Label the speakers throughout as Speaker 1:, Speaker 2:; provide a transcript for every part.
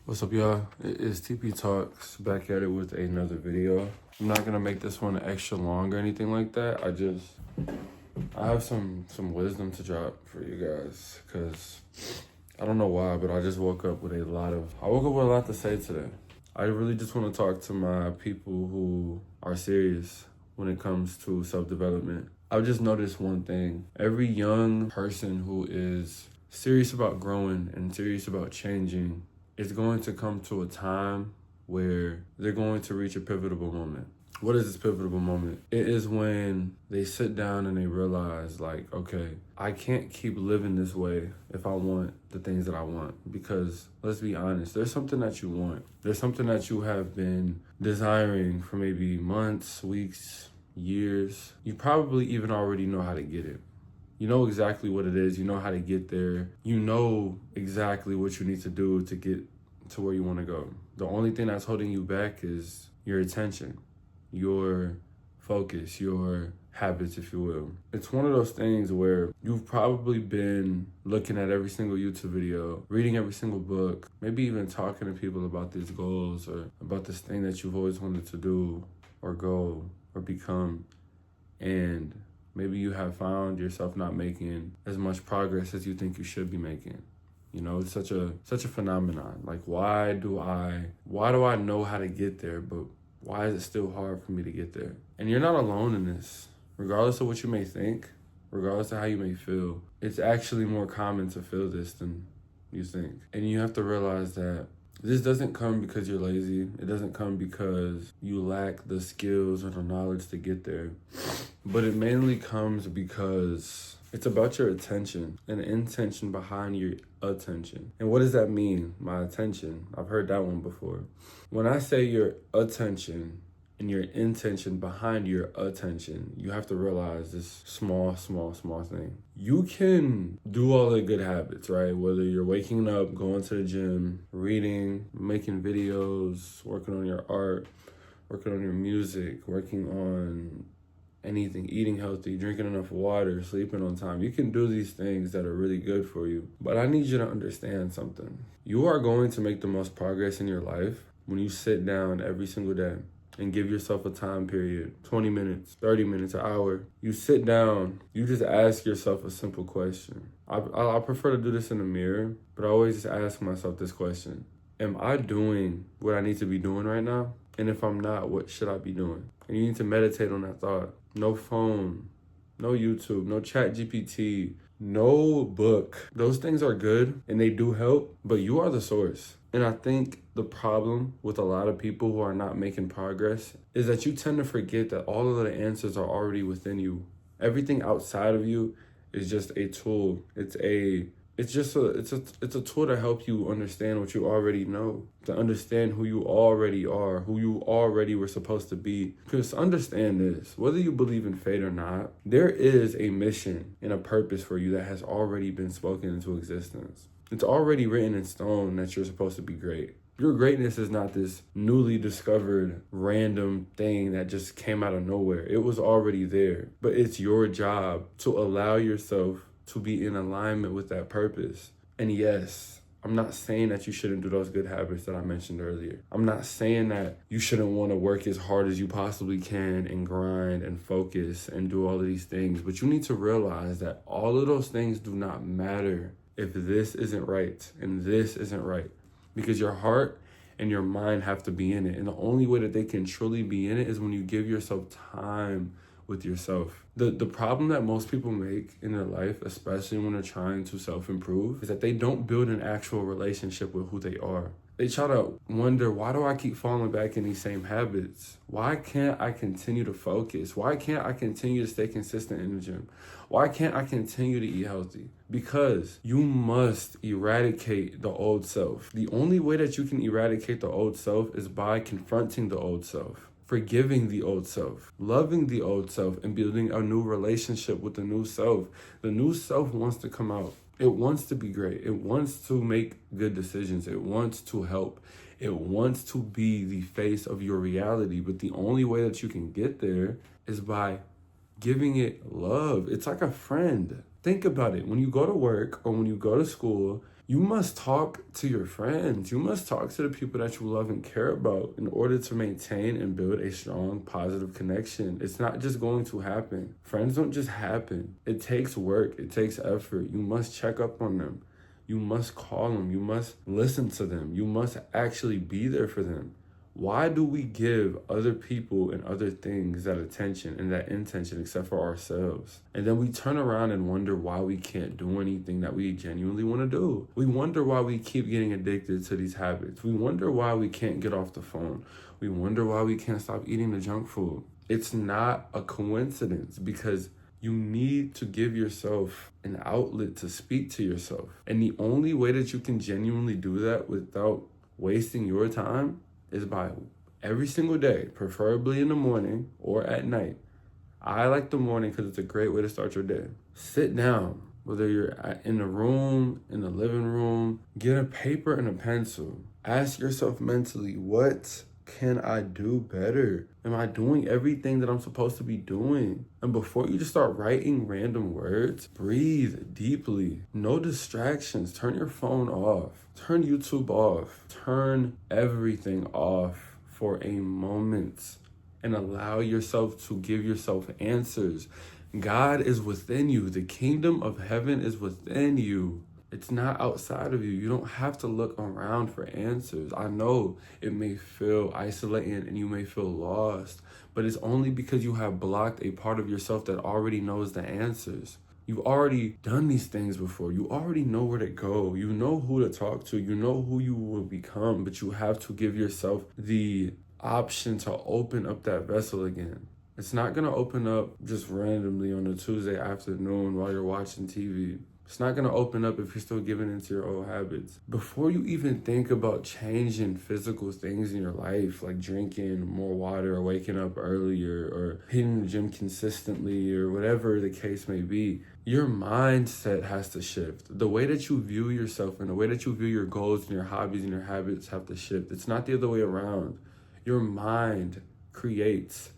Speaker 1: What's up, y'all? It's TP Talks back at it with another video. I'm not gonna make this one extra long or anything like that. I have some wisdom to drop for you guys, cause I don't know why, but I woke up with a lot to say today. I really just want to talk to my people who are serious when it comes to self-development. I've just noticed one thing. Every young person who is serious about growing and serious about changing is going to come to a time where they're going to reach a pivotal moment. What is this pivotal moment? It is when they sit down and they realize, like, okay, I can't keep living this way if I want the things that I want. Because let's be honest, there's something that you want. There's something that you have been desiring for maybe months, weeks, years. You probably even already know how to get it. You know exactly what it is. You know how to get there. You know exactly what you need to do to get to where you want to go. The only thing that's holding you back is your attention, your focus, your habits, if you will. It's one of those things where you've probably been looking at every single YouTube video, reading every single book, maybe even talking to people about these goals or about this thing that you've always wanted to do or go or become. And maybe you have found yourself not making as much progress as you think you should be making. You know, it's such a phenomenon. Like, why do I know how to get there, but why is it still hard for me to get there? And you're not alone in this. Regardless of what you may think, regardless of how you may feel, it's actually more common to feel this than you think. And you have to realize that this doesn't come because you're lazy. It doesn't come because you lack the skills or the knowledge to get there. But it mainly comes because it's about your attention and the intention behind your attention. And what does that mean, my attention? I've heard that one before. When I say your attention and your intention behind your attention, you have to realize this small thing. You can do all the good habits, right? Whether you're waking up, going to the gym, reading, making videos, working on your art, working on your music, working on anything, eating healthy, drinking enough water, sleeping on time. You can do these things that are really good for you. But I need you to understand something. You are going to make the most progress in your life when you sit down every single day and give yourself a time period, 20 minutes, 30 minutes, an hour. You sit down, you just ask yourself a simple question. I prefer to do this in the mirror, but I always just ask myself this question. Am I doing what I need to be doing right now? And if I'm not, what should I be doing? And you need to meditate on that thought. No phone, no YouTube, no ChatGPT, no book. Those things are good and they do help, but you are the source. And I think the problem with a lot of people who are not making progress is that you tend to forget that all of the answers are already within you. Everything outside of you is just a tool. It's a tool to help you understand what you already know, to understand who you already are, who you already were supposed to be. Because understand this, whether you believe in fate or not, there is a mission and a purpose for you that has already been spoken into existence. It's already written in stone that you're supposed to be great. Your greatness is not this newly discovered random thing that just came out of nowhere. It was already there, but it's your job to allow yourself to be in alignment with that purpose. And yes, I'm not saying that you shouldn't do those good habits that I mentioned earlier. I'm not saying that you shouldn't want to work as hard as you possibly can and grind and focus and do all of these things. But you need to realize that all of those things do not matter if this isn't right and this isn't right. Because your heart and your mind have to be in it. And the only way that they can truly be in it is when you give yourself time with yourself. The problem that most people make in their life, especially when they're trying to self-improve, is that they don't build an actual relationship with who they are. They try to wonder, why do I keep falling back in these same habits? Why can't I continue to focus? Why can't I continue to stay consistent in the gym? Why can't I continue to eat healthy? Because you must eradicate the old self. The only way that you can eradicate the old self is by confronting the old self, forgiving the old self, loving the old self, and building a new relationship with the new self. The new self wants to come out. It wants to be great. It wants to make good decisions. It wants to help. It wants to be the face of your reality. But the only way that you can get there is by giving it love. It's like a friend. Think about it. When you go to work or when you go to school, You must talk to your friends. You must talk to the people that you love and care about in order to maintain and build a strong, positive connection. It's not just going to happen. Friends don't just happen. It takes work. It takes effort. You must check up on them. You must call them. You must listen to them. You must actually be there for them. Why do we give other people and other things that attention and that intention except for ourselves? And then we turn around and wonder why we can't do anything that we genuinely want to do. We wonder why we keep getting addicted to these habits. We wonder why we can't get off the phone. We wonder why we can't stop eating the junk food. It's not a coincidence because you need to give yourself an outlet to speak to yourself. And the only way that you can genuinely do that without wasting your time is by every single day, preferably in the morning or at night. I like the morning because it's a great way to start your day. Sit down, whether you're in the room, in the living room, get a paper and a pencil. Ask yourself mentally, what can I do better? Am I doing everything that I'm supposed to be doing? And before you just start writing random words, breathe deeply. No distractions. Turn your phone off. Turn YouTube off. Turn everything off for a moment and allow yourself to give yourself answers. God is within you. The kingdom of heaven is within you. It's not outside of you. You don't have to look around for answers. I know it may feel isolating and you may feel lost, but it's only because you have blocked a part of yourself that already knows the answers. You've already done these things before. You already know where to go. You know who to talk to. You know who you will become, but you have to give yourself the option to open up that vessel again. It's not going to open up just randomly on a Tuesday afternoon while you're watching TV. It's not going to open up if you're still giving into your old habits. Before you even think about changing physical things in your life, like drinking more water or waking up earlier or hitting the gym consistently or whatever the case may be, your mindset has to shift. The way that you view yourself and the way that you view your goals and your hobbies and your habits have to shift. It's not the other way around. Your mind creates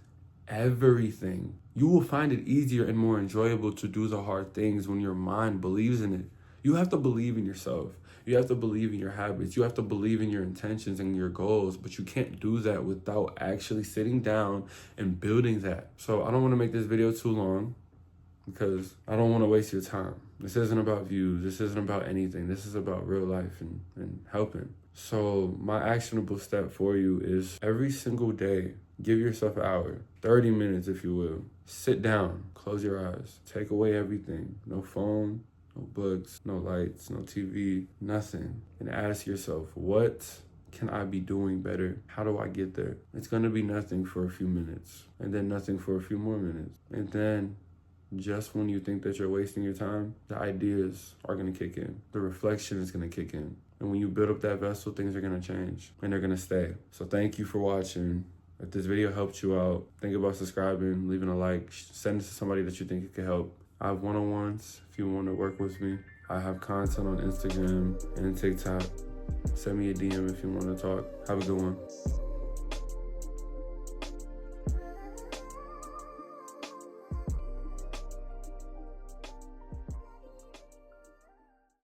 Speaker 1: everything. You will find it easier and more enjoyable to do the hard things when your mind believes in it. You have to believe in yourself. You have to believe in your habits. You have to believe in your intentions and your goals, but you can't do that without actually sitting down and building that. So I don't want to make this video too long because I don't want to waste your time. This isn't about views. This isn't about anything. This is about real life and helping. So my actionable step for you is every single day, give yourself an hour, 30 minutes if you will. Sit down, close your eyes, take away everything. No phone, no books, no lights, no TV, nothing. And ask yourself, what can I be doing better? How do I get there? It's gonna be nothing for a few minutes, and then nothing for a few more minutes. And then just when you think that you're wasting your time, the ideas are gonna kick in. The reflection is gonna kick in. And when you build up that vessel, things are gonna change and they're gonna stay. So thank you for watching. If this video helped you out, think about subscribing, leaving a like, send it to somebody that you think it could help. I have one-on-ones if you want to work with me. I have content on Instagram and TikTok. Send me a DM if you want to talk. Have a good one.